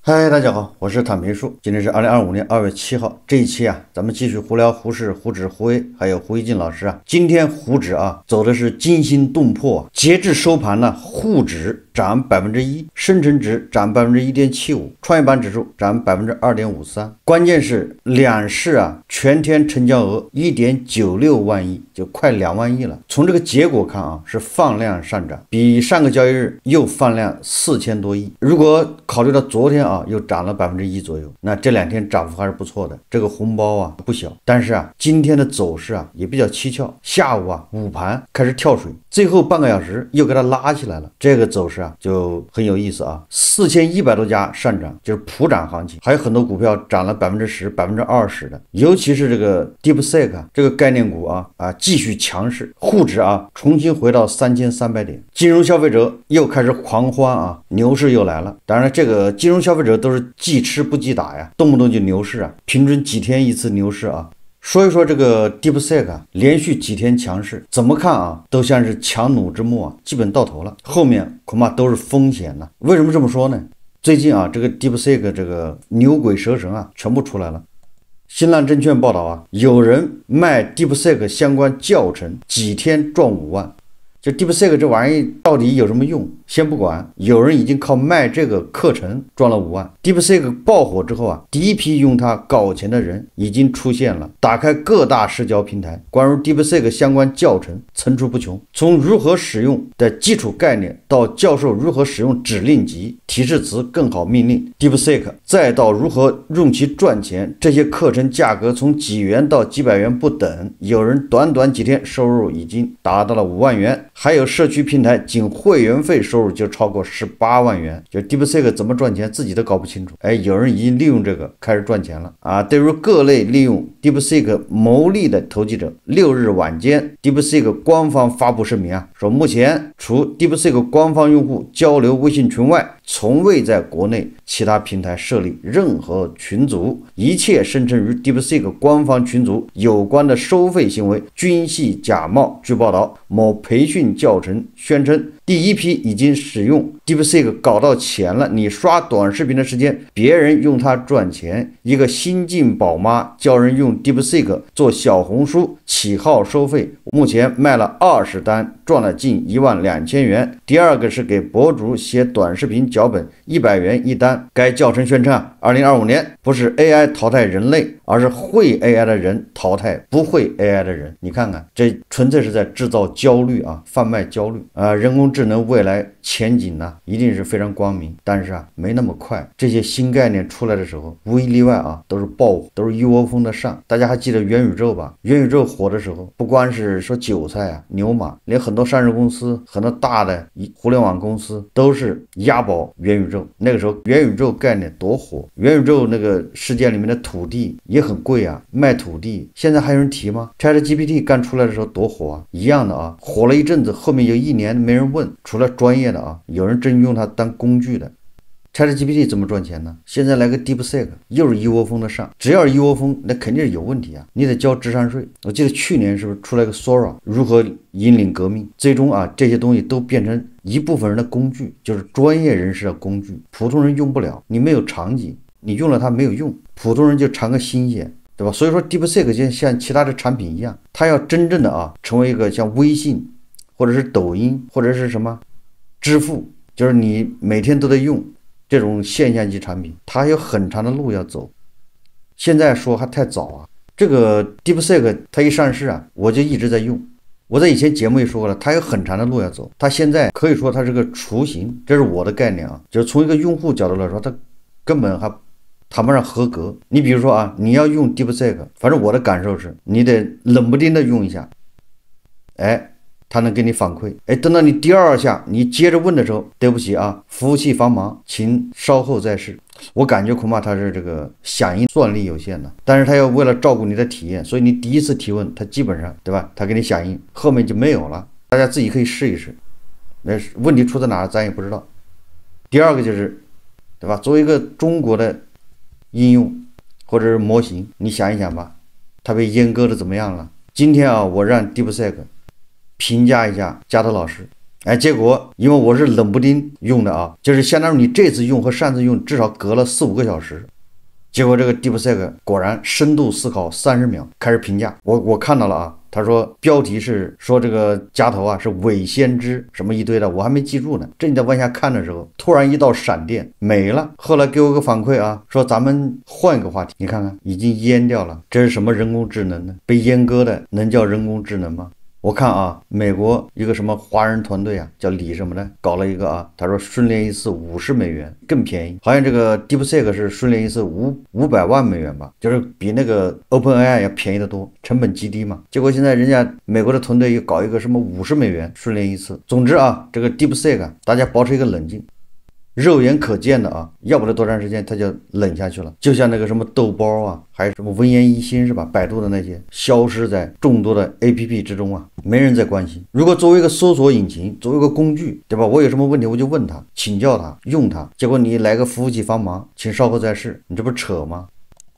嗨，大家好，我是坦培树。今天是2025年2月7号，这一期咱们继续胡聊胡适、胡指、胡威，还有胡一进老师。今天沪指走的是惊心动魄，截至收盘呢，沪指涨1%，深成指涨1.75%，创业板指数涨2.53%。关键是两市全天成交额1.96万亿，就快2万亿了。从这个结果看是放量上涨，比上个交易日又放量4000多亿。如果考虑到昨天又涨了1%左右，那这2天涨幅还是不错的，这个红包不小。但是今天的走势也比较蹊跷，下午午盘开始跳水，最后半个小时又给它拉起来了，这个走势就很有意思4100多家上涨，就是普涨行情，还有很多股票涨了10%、20%的，尤其是这个 DeepSeek 这个概念股继续强势，沪指重新回到3300点，金融消费者又开始狂欢牛市又来了。当然这个金融消费者都是记吃不记打呀，动不动就牛市平均几天一次牛市说一说这个 DeepSeek 连续几天强势，怎么看都像是强弩之末基本到头了，后面恐怕都是风险了。为什么这么说呢？最近这个 DeepSeek 这个牛鬼蛇神全部出来了。新浪证券报道有人卖 DeepSeek 相关教程，几天赚5万。就 DeepSeek 这玩意到底有什么用？先不管，有人已经靠卖这个课程赚了5万。DeepSeek 爆火之后第一批用它搞钱的人已经出现了，打开各大社交平台，关于 DeepSeek 相关教程层出不穷，从如何使用的基础概念到教授如何使用指令集、提示词、更好命令 DeepSeek， 再到如何用其赚钱，这些课程价格从几元到几百元不等，有人短短几天收入已经达到了5万元。还有社区平台仅会员费收入就超过18万元，就 DeepSeek 怎么赚钱自己都搞不清楚。有人已经利用这个开始赚钱了对于各类利用 DeepSeek 牟利的投机者，6日晚间 DeepSeek 官方发布声明说目前除 DeepSeek 官方用户交流微信群外，从未在国内其他平台设立任何群组，一切声称与 DeepSeek 官方群组有关的收费行为均系假冒。据报道，某培训教程宣称第一批已经使用 DeepSeek 搞到钱了，你刷短视频的时间，别人用它赚钱。一个新晋宝妈教人用 DeepSeek 做小红书起号收费，目前卖了20单，赚了近12000元。第二个是给博主写短视频脚本，100元一单。该教程宣称2025年不是 AI 淘汰人类，而是会 AI 的人淘汰不会 AI 的人。你看看，这纯粹是在制造焦虑贩卖焦虑人工智能未来前景一定是非常光明，但是没那么快。这些新概念出来的时候，无一例外都是爆火，都是一窝蜂的上。大家还记得元宇宙吧？元宇宙火的时候，不光是说韭菜牛马，连很多上市公司、很多大的互联网公司都是押宝元宇宙。那个时候元宇宙概念多火，元宇宙那个世界里面的土地也很贵卖土地。现在还有人提吗？ ChatGPT 刚出来的时候多火一样的火了一阵子，后面有1年没人问，除了专业的有人真用它当工具的。ChatGPT 怎么赚钱呢？现在来个 DeepSeek， 又是一窝蜂的上，只要是一窝蜂，那肯定是有问题你得交智商税。我记得去年是不是出来个 Sora， 如何引领革命？最终这些东西都变成一部分人的工具，就是专业人士的工具，普通人用不了。你没有场景，你用了它没有用，普通人就尝个新鲜，对吧？所以说 DeepSeek 就像其他的产品一样，它要真正的成为一个像微信或者是抖音或者是什么支付，就是你每天都得用这种现象级产品，它有很长的路要走。现在说还太早这个 DeepSeek 它一上市我就一直在用。我在以前节目也说过了，它有很长的路要走。它现在可以说它是个雏形，这是我的概念就是从一个用户角度来说，它根本还谈不上合格。你比如说你要用 DeepSeek， 反正我的感受是，你得冷不丁的用一下，他能给你反馈。等到你第2下你接着问的时候，对不起服务器繁忙，请稍后再试。我感觉恐怕它是这个响应算力有限的，但是它要为了照顾你的体验，所以你第一次提问它基本上对吧，它给你响应，后面就没有了。大家自己可以试一试，那问题出在哪咱也不知道。第二个就是对吧，作为一个中国的应用或者是模型，你想一想吧，它被阉割的怎么样了？今天我让 DeepSeek评价一下加特老师哎，结果因为我是冷不丁用的啊，就是相当于你这次用和上次用至少隔了4、5个小时。结果这个 DeepSeek 果然深度思考30秒，开始评价。我看到了啊，他说标题是说这个加头啊是伪先知什么一堆的，我还没记住呢。正在往下看的时候，突然一道闪电没了。后来给我个反馈啊，说咱们换一个话题。你看看，已经淹掉了，这是什么人工智能呢？被阉割的能叫人工智能吗？我看啊，美国一个什么华人团队啊，叫李什么的，搞了一个啊，他说训练一次$50更便宜，好像这个 DeepSeek 是训练一次500万美元吧，就是比那个 OpenAI 要便宜得多，成本极低嘛。结果现在人家美国的团队又搞一个什么$50训练一次。总之啊，这个 DeepSeek 啊，大家保持一个冷静。肉眼可见的啊，要不了多长时间它就冷下去了，就像那个什么豆包啊，还有什么文言一心是吧，百度的那些消失在众多的 APP 之中啊，没人在关心。如果作为一个搜索引擎，作为一个工具，对吧，我有什么问题我就问他，请教他，用它，结果你来个服务器帮忙，请稍后再试，你这不扯吗？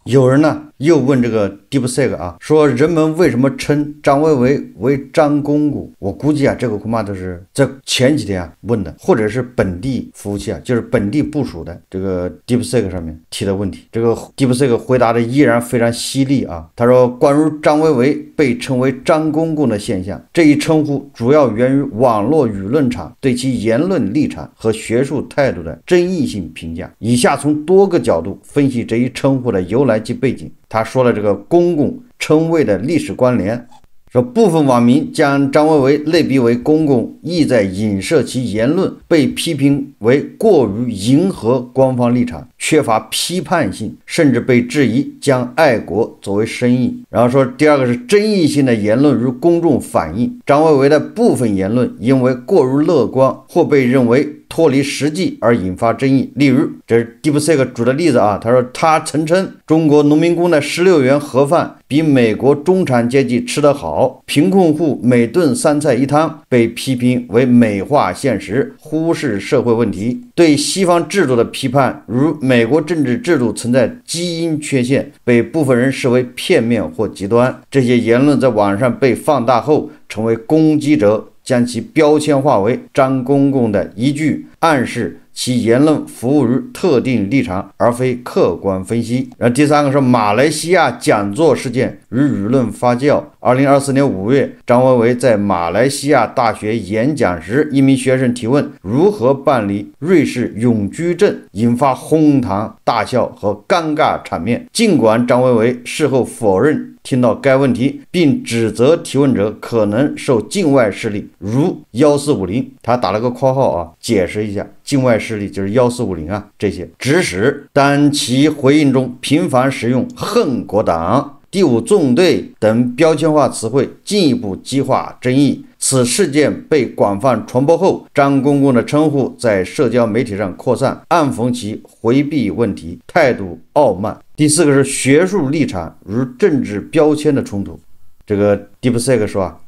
有人呢又问这个 DeepSeek 啊，说人们为什么称张维为张公公？我估计啊，这个恐怕都是在前几天啊问的，或者是本地服务器啊，就是本地部署的这个 DeepSeek 上面提的问题。这个 DeepSeek 回答的依然非常犀利啊，他说关于张维被称为张公公的现象，这一称呼主要源于网络舆论场对其言论立场和学术态度的争议性评价。以下从多个角度分析这一称呼的由来及背景。他说了这个公共称谓的历史关联，说部分网民将张维类比为公公，意在影射其言论被批评为过于迎合官方立场，缺乏批判性，甚至被质疑将爱国作为生意。然后说第二个是争议性的言论与公众反映，张维的部分言论因为过于乐观或被认为脱离实际而引发争议。例如，这是 DeepSeek 举的例子啊，他说他曾称中国农民工的16元盒饭比美国中产阶级吃得好，贫困户每顿3菜1汤被批评为美化现实，忽视社会问题。对西方制度的批判，如美国政治制度存在基因缺陷，被部分人视为片面或极端。这些言论在网上被放大后，成为攻击者将其标签化为张公公的依据，暗示其言论服务于特定立场，而非客观分析。然后第三个是马来西亚讲座事件与舆论发酵。2024年5月，张维在马来西亚大学演讲时，一名学生提问如何办理瑞士永居证，引发哄堂大笑和尴尬场面。尽管张维事后否认听到该问题，并指责提问者可能受境外势力如1450，他打了个括号啊，解释一下境外势力就是1450啊这些指使，但其回应中频繁使用恨国党、第5纵队等标签化词汇，进一步激化争议。此事件被广泛传播后，张公公的称呼在社交媒体上扩散，暗讽其回避问题，态度傲慢。第四个是学术立场与政治标签的冲突。这个 DeepSeek 说啊，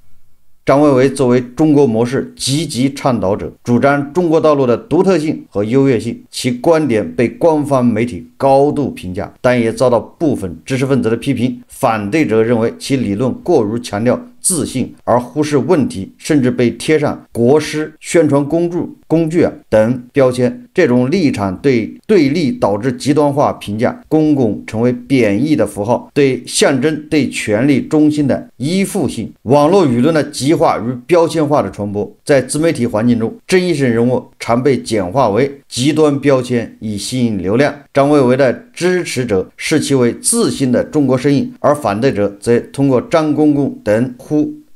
张维作为中国模式积极倡导者，主张中国道路的独特性和优越性，其观点被官方媒体高度评价，但也遭到部分知识分子的批评。反对者认为其理论过于强调自信，而忽视问题，甚至被贴上国师、宣传工具等标签。这种立场对立导致极端化评价，公共成为贬义的符号，对象征对权力中心的依附性。网络舆论的极化与标签化的传播，在自媒体环境中，争议性人物常被简化为极端标签以吸引流量。张维的支持者视其为自信的中国身影，而反对者则通过张公公等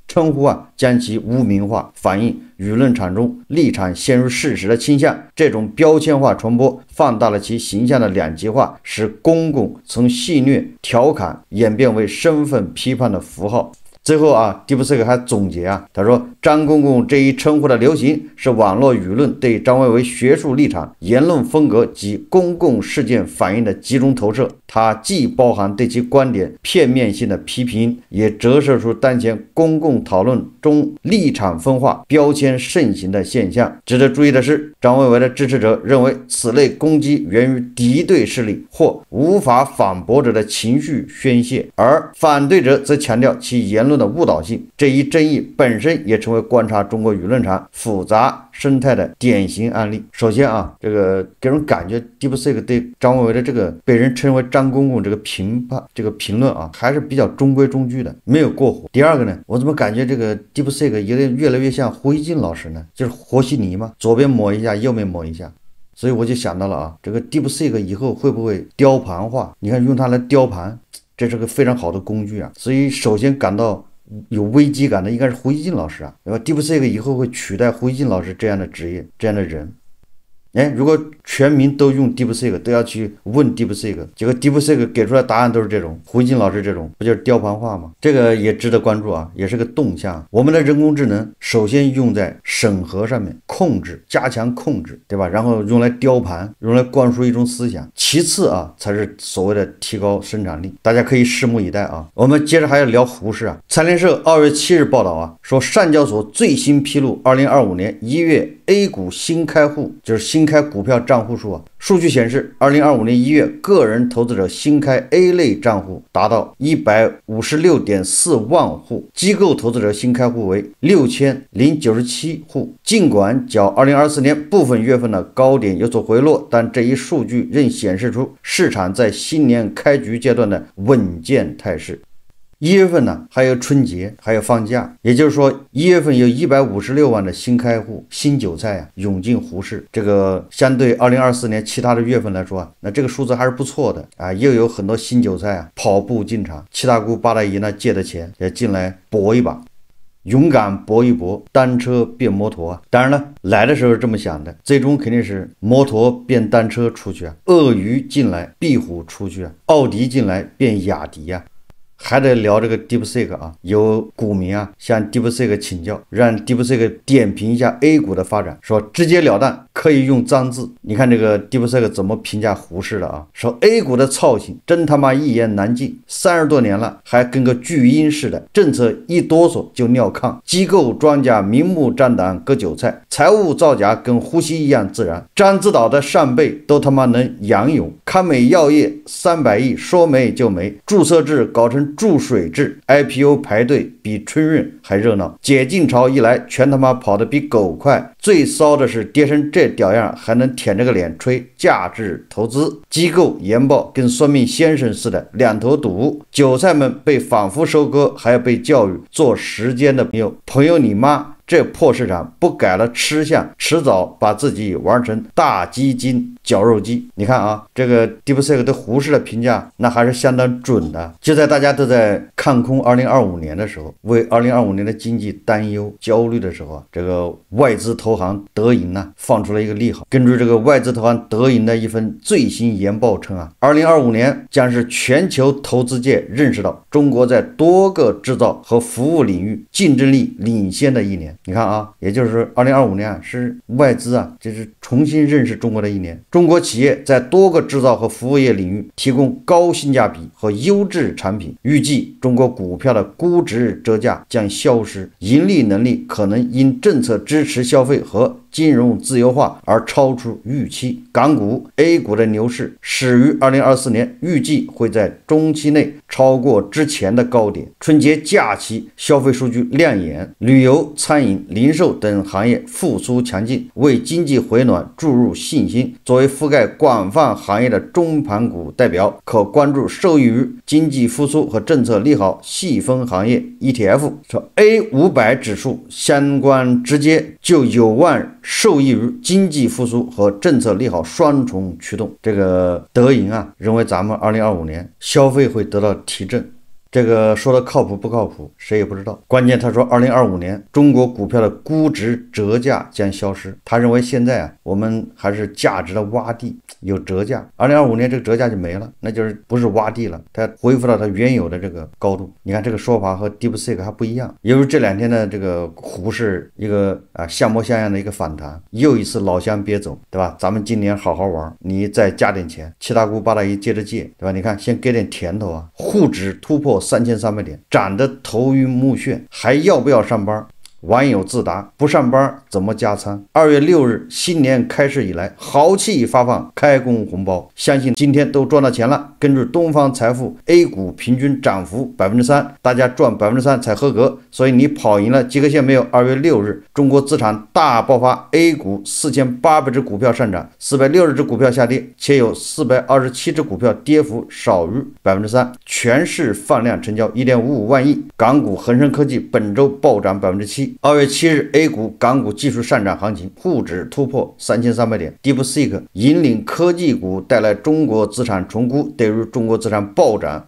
称呼将其污名化，反映舆论场中立场先于事实的倾向。这种标签化传播放大了其形象的两极化，使公公从戏谑调侃演变为身份批判的符号。最后DeepSeek 还总结他说张公公这一称呼的流行是网络舆论对张维学术立场、言论风格及公共事件反应的集中投射，它既包含对其观点片面性的批评，也折射出当前公共讨论中立场分化、标签盛行的现象。值得注意的是，张维的支持者认为此类攻击源于敌对势力或无法反驳者的情绪宣泄，而反对者则强调其言论论的误导性。这一争议本身也成为观察中国舆论场复杂生态的典型案例。首先啊，这个给人感觉 DeepSeek 对张维为的这个被人称为张公公这个评论啊，还是比较中规中矩的，没有过火。第二个呢，我怎么感觉这个 DeepSeek 有点越来越像胡锡进老师呢？就是和稀泥嘛，左边抹一下，右边抹一下。所以我就想到了啊，这个 DeepSeek 以后会不会雕盘化？你看用它来雕盘，这是个非常好的工具啊。所以首先感到有危机感的应该是胡锡进老师啊，对吧 ？DeepSeek 以后会取代胡锡进老师这样的职业，这样的人。哎，如果全民都用 DeepSeek， 都要去问 DeepSeek， 结果 DeepSeek 给出来答案都是这种，胡锡进老师这种，不就是雕盘化吗？这个也值得关注啊，也是个动向。我们的人工智能首先用在审核上面，控制，加强控制，对吧？然后用来雕盘，用来灌输一种思想。其次啊，才是所谓的提高生产力。大家可以拭目以待啊。我们接着还要聊胡适啊。财联社2月7日报道啊，说上交所最新披露2025年1月 A 股新开户，就是新开股票账户数啊。数据显示，2025年1月个人投资者新开 A 类账户达到156.4万户，机构投资者新开户为6097户。尽管较2024年部分月份的高点有所回落，但这一数据仍显示出市场在新年开局阶段的稳健态势。1月份呢，还有春节，还有放假，也就是说1月份有156万的新开户、新韭菜啊涌进胡适。这个相对2024年其他的月份来说啊，那这个数字还是不错的啊，又有很多新韭菜啊跑步进场，七大姑八大姨呢借的钱也进来搏一把。勇敢搏一搏，单车变摩托啊！当然了，来的时候是这么想的，最终肯定是摩托变单车出去啊，鳄鱼进来，壁虎出去啊，奥迪进来变雅迪啊。还得聊这个 DeepSeek 啊，有股民啊向 DeepSeek 请教，让 DeepSeek 点评一下 A 股的发展，说直截了当，可以用脏字。你看这个 DeepSeek 怎么评价胡适的啊？说 A 股的操性真他妈一言难尽，30多年了还跟个巨婴似的，政策一哆嗦就尿炕，机构庄家明目张胆割韭菜，财务造假跟呼吸一样自然，獐子岛的上辈都他妈能仰泳，康美药业300亿说没就没，注册制搞成注水制， IPO 排队比春运还热闹，解禁潮一来全他妈跑得比狗快，最骚的是跌成这屌样还能舔着个脸吹价值投资，机构研报跟算命先生似的两头堵，韭菜们被反复收割，还要被教育做时间的朋友你妈，这破市场不改了吃相，迟早把自己玩成大基金绞肉机。你看啊，这个 DeepSeek 对胡适的评价那还是相当准的。就在大家都在看空2025年的时候，为2025年的经济担忧焦虑的时候啊，这个外资投行德银呢放出了一个利好。根据这个外资投行德银的一份最新研报称啊，2025年将是全球投资界认识到中国在多个制造和服务领域竞争力领先的一年。你看啊，也就是2025年是外资啊，就是重新认识中国的一年。中国企业在多个制造和服务业领域提供高性价比和优质产品，预计中国股票的估值折价将消失，盈利能力可能因政策支持消费和金融自由化而超出预期。港股 A 股的牛市始于2024年，预计会在中期内超过之前的高点。春节假期消费数据亮眼，旅游、餐饮、零售等行业复苏强劲，为经济回暖注入信心。作为覆盖广泛行业的中盘股代表，可关注受益于经济复苏和政策利好细分行业 ETF。说 A500 指数相关直接就有望受益于经济复苏和政策利好双重驱动。这个德银啊认为咱们2025年消费会得到提振。这个说的靠谱不靠谱谁也不知道，关键他说2025年中国股票的估值折价将消失。他认为现在啊我们还是价值的洼地，有折价，2025年这个折价就没了，那就是不是洼地了，它恢复到它原有的这个高度。你看这个说法和 DeepSeek 还不一样。由于这2天的这个胡适一个像模像样的一个反弹，又一次老乡别走，对吧？咱们今年好好玩，你再加点钱，七大姑八大姨接着借，对吧？你看先给点甜头啊，沪指突破3300点，涨得头晕目眩，还要不要上班？网友自答：不上班怎么加餐？2月6日新年开市以来，豪气发放开工红包，相信今天都赚到钱了。根据东方财富 A 股平均涨幅3%，大家赚3%才合格，所以你跑赢了及格线没有？2月6日，中国资产大爆发 ，A 股4800只股票上涨，460只股票下跌，且有427只股票跌幅少于3%，全市放量成交1.55万亿。港股恒生科技本周暴涨7%。2月7日 ，A 股、港股技术上涨行情，沪指突破3300点 ，DeepSeek 引领科技股带来中国资产重估，对于中国资产暴涨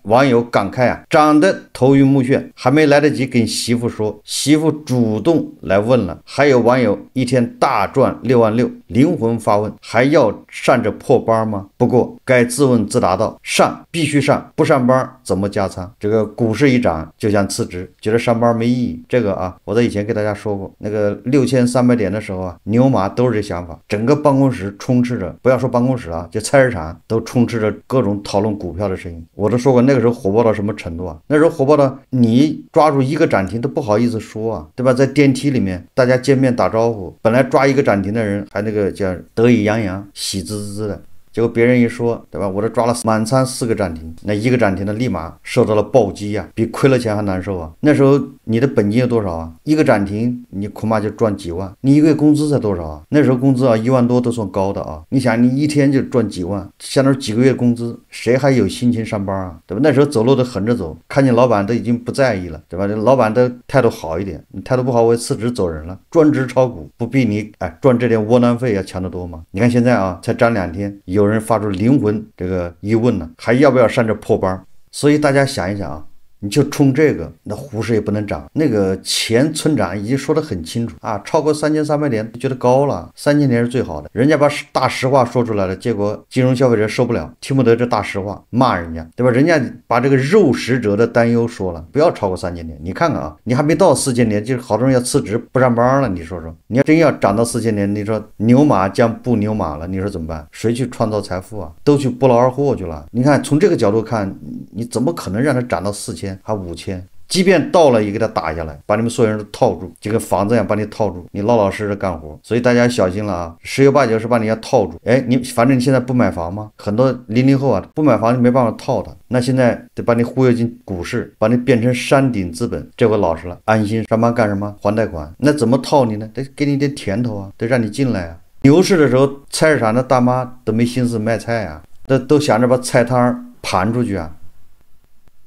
网友感慨啊，涨得头晕目眩，还没来得及跟媳妇说，媳妇主动来问了。还有网友一天大赚6万6，灵魂发问，还要上这破班吗？不过该自问自答道，上必须上，不上班怎么加餐？这个股市一涨就想辞职，觉得上班没意义。这个啊，我在以前给大家说过，那个6300点的时候啊，牛马都是这想法，整个办公室充斥着，不要说办公室啊，就菜市场都充斥着各种讨论股票的声音。我都说过那个时候火爆到什么程度啊？那时候火爆到你抓住一个涨停都不好意思说啊，对吧？在电梯里面大家见面打招呼，本来抓一个涨停的人还那个叫得意洋洋、喜滋滋的。结果别人一说，对吧？我这抓了满仓4个涨停，那一个涨停的立马受到了暴击啊，比亏了钱还难受啊。那时候你的本金有多少啊？一个涨停你恐怕就赚几万，你一个月工资才多少啊？那时候工资啊1万多都算高的啊。你想你一天就赚几万，相当于几个月工资，谁还有心情上班啊？对吧？那时候走路都横着走，看见老板都已经不在意了，对吧？老板的态度好一点，你态度不好我也辞职走人了。专职炒股不比你赚这点窝囊费要强得多吗？你看现在啊，才涨2天，有人发出灵魂这个疑问呢，还要不要上这破班？所以大家想一想啊，你就冲这个，那股市也不能涨。那个前村长已经说得很清楚啊，超过3300点觉得高了，3000点是最好的。人家把大实话说出来了，结果金融消费者受不了，听不得这大实话，骂人家，对吧？人家把这个肉食者的担忧说了，不要超过3000点。你看看啊，你还没到4000点，就是好多人要辞职不上班了。你说说，你要真要涨到4000点，你说牛马将不牛马了，你说怎么办？谁去创造财富啊？都去不劳而获去了。你看从这个角度看，你怎么可能让它涨到4000还5000？即便到了也给他打下来，把你们所有人都套住，就跟房子一样把你套住，你老老实实干活。所以大家小心了啊，十有八九是把你要套住。你反正你现在不买房吗？很多00后啊不买房就没办法套他，那现在得把你忽悠进股市，把你变成山顶资本，这回老实了，安心上班干什么？还贷款。那怎么套你呢？得给你点甜头啊，得让你进来啊。牛市的时候，菜市场的大妈都没心思卖菜啊，都想着把菜摊盘出去啊，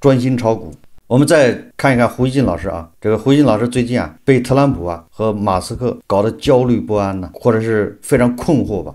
专心炒股。我们再看一看胡锡进老师啊，这个胡锡进老师最近啊被特朗普啊和马斯克搞得焦虑不安呢，或者是非常困惑吧。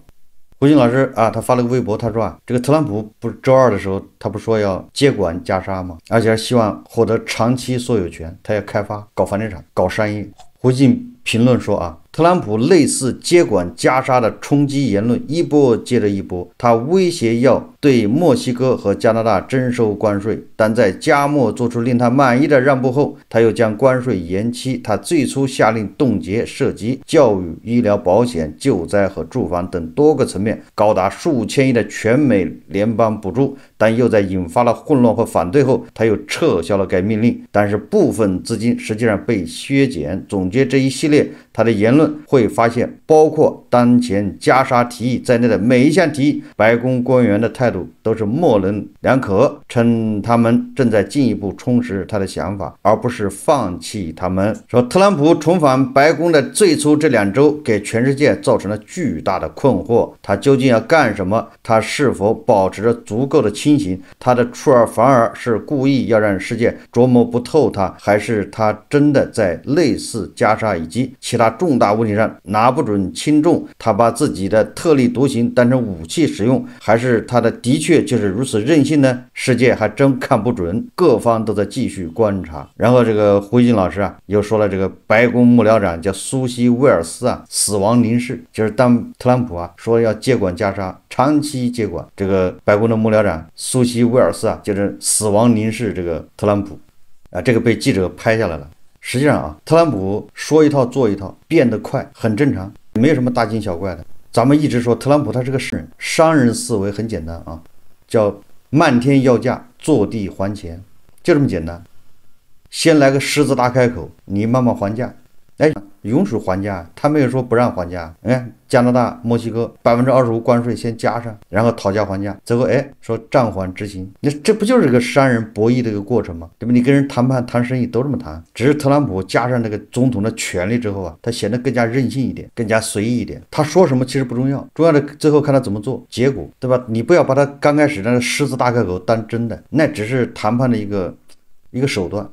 胡锡进老师啊，他发了个微博，他说啊，这个特朗普不是周二的时候，他不说要接管加沙吗？而且希望获得长期所有权，他要开发、搞房地产、搞商业。胡锡进评论说啊，特朗普类似接管加沙的冲击言论一波接着一波，他威胁要对墨西哥和加拿大征收关税，但在加墨做出令他满意的让步后，他又将关税延期。他最初下令冻结涉及教育、医疗保险、救灾和住房等多个层面高达数千亿的全美联邦补助，但又在引发了混乱和反对后，他又撤销了该命令。但是部分资金实际上被削减。总结这一系列他的言论，会发现包括当前加沙提议在内的每一项提议，白宫官员的态度都是模棱两可，称他们正在进一步充实他的想法，而不是放弃他们。说特朗普重返白宫的最初这2周给全世界造成了巨大的困惑，他究竟要干什么？他是否保持着足够的清醒？他的出尔反尔是故意要让世界琢磨不透他，还是他真的在类似加沙以及其他重大问题上拿不准轻重？他把自己的特立独行当成武器使用，还是他的确就是如此任性呢？世界还真看不准，各方都在继续观察。然后这个胡锡进老师啊又说了，这个白宫幕僚长叫苏西·威尔斯啊死亡凝视，就是当特朗普啊说要接管加沙，长期接管，这个白宫的幕僚长苏西·威尔斯啊就是死亡凝视这个特朗普啊，这个被记者拍下来了。实际上啊，特朗普说一套做一套，变得快，很正常，没有什么大惊小怪的。咱们一直说特朗普他是个商人思维很简单啊，叫漫天要价，坐地还钱，就这么简单。先来个狮子大开口，你慢慢还价。哎，允许还价，他没有说不让还价。哎，加拿大、墨西哥25%关税先加上，然后讨价还价，最后说暂缓执行。那这不就是个商人博弈的一个过程吗？对吧？你跟人谈判谈生意都这么谈，只是特朗普加上那个总统的权力之后啊，他显得更加任性一点，更加随意一点。他说什么其实不重要，重要的最后看他怎么做，结果，对吧？你不要把他刚开始那个狮子大开口当真的，那只是谈判的一个手段，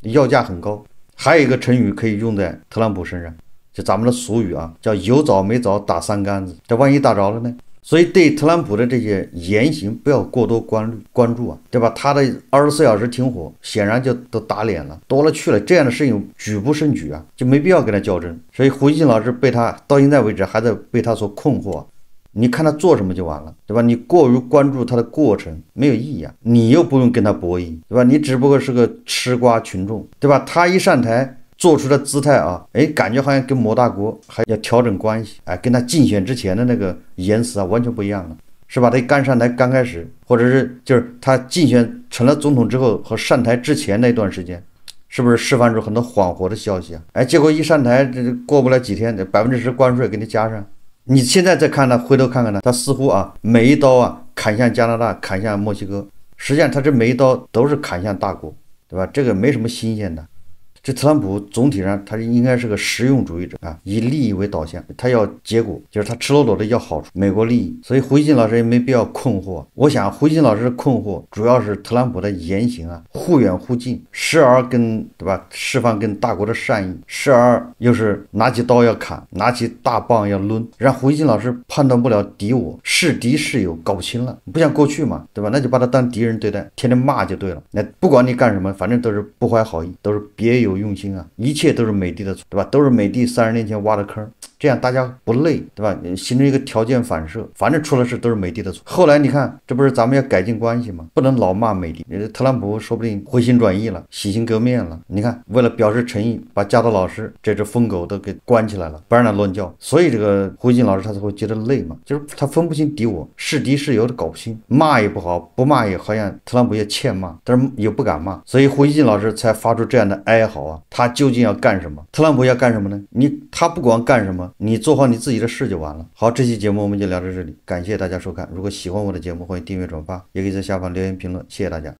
要价很高。还有一个成语可以用在特朗普身上，就咱们的俗语啊，叫有枣没枣打三竿子，这万一打着了呢？所以对特朗普的这些言行不要过多关注啊，对吧？他的24小时停火显然就都打脸了，多了去了，这样的事情举不胜举啊，就没必要跟他较真。所以胡锡进老师被他到现在为止还在被他所困惑，你看他做什么就完了，对吧？你过于关注他的过程没有意义啊，你又不用跟他博弈，对吧？你只不过是个吃瓜群众，对吧？他一上台做出的姿态啊，感觉好像跟某大国还要调整关系，跟他竞选之前的那个言辞啊完全不一样了，是吧？他刚上台刚开始，或者是就是他竞选成了总统之后和上台之前那段时间，是不是释放出很多缓和的消息啊？结果一上台这过不了几天，10%关税给你加上。你现在再看他，回头看看他似乎啊，每一刀啊砍向加拿大，砍向墨西哥，实际上他这每一刀都是砍向大国，对吧？这个没什么新鲜的。这特朗普总体上他应该是个实用主义者啊，以利益为导向，他要结果，就是他赤裸裸的要好处，美国利益。所以胡锡进老师也没必要困惑。我想胡锡进老师的困惑主要是特朗普的言行啊忽远忽近，时而对吧释放跟大国的善意，时而又是拿起刀要砍，拿起大棒要抡，让胡锡进老师判断不了敌我，是敌是友搞不清了。不像过去嘛，对吧？那就把他当敌人对待，天天骂就对了。那不管你干什么，反正都是不怀好意，都是别有用心啊，一切都是美帝的错，对吧？都是美帝30年前挖的坑，这样大家不累，对吧？形成一个条件反射，反正出了事都是美帝的错。后来你看，这不是咱们要改进关系吗？不能老骂美帝。特朗普说不定回心转意了，洗心革面了。你看，为了表示诚意，把加州老师这只疯狗都给关起来了，不让他乱叫。所以这个胡锡进老师他才会觉得累嘛，就是他分不清敌我，是敌是友的搞不清，骂也不好，不骂也好像特朗普也欠骂，但是也不敢骂，所以胡锡进老师才发出这样的哀嚎啊。他究竟要干什么？特朗普要干什么呢？他不管干什么，你做好你自己的事就完了。好，这期节目我们就聊到这里，感谢大家收看。如果喜欢我的节目，欢迎订阅转发，也可以在下方留言评论，谢谢大家。